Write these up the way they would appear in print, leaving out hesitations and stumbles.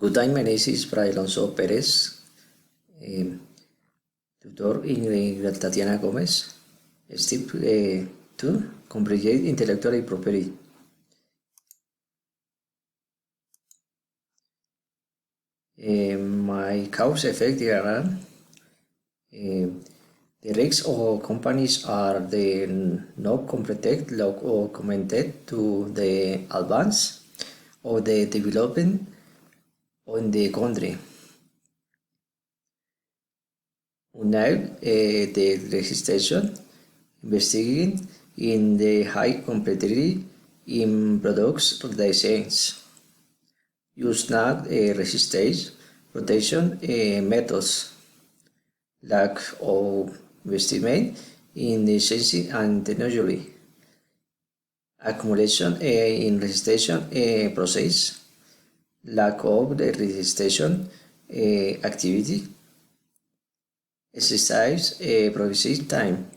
Good time, my name is Fray Alonso Perez, tutor in Tatiana Gomez. Step 2, Comprehend Intellectual Property. My cause-effect diagram. The risks of companies are the not completed or commented to the advance of the development on the country. Now, the legislation investigating in the high complexity in products designs use not resistance protection methods, lack of investment in the science and technology, accumulation in registration process, lack of the registration activity, exercise progressive time.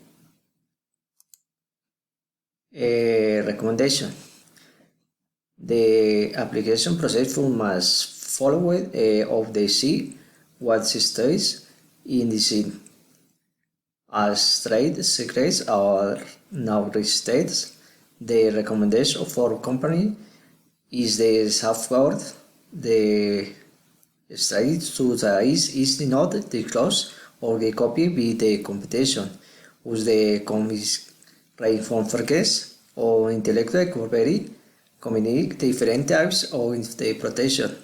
Recommendation. The application process must follow of the C what studies in the C. As trade secrets are now registered, the recommendation for company is the safeguard the study to the is not disclosed or the copy with the competition, whose the from forgets or intellectual property communicate different types of the protection.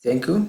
Thank you.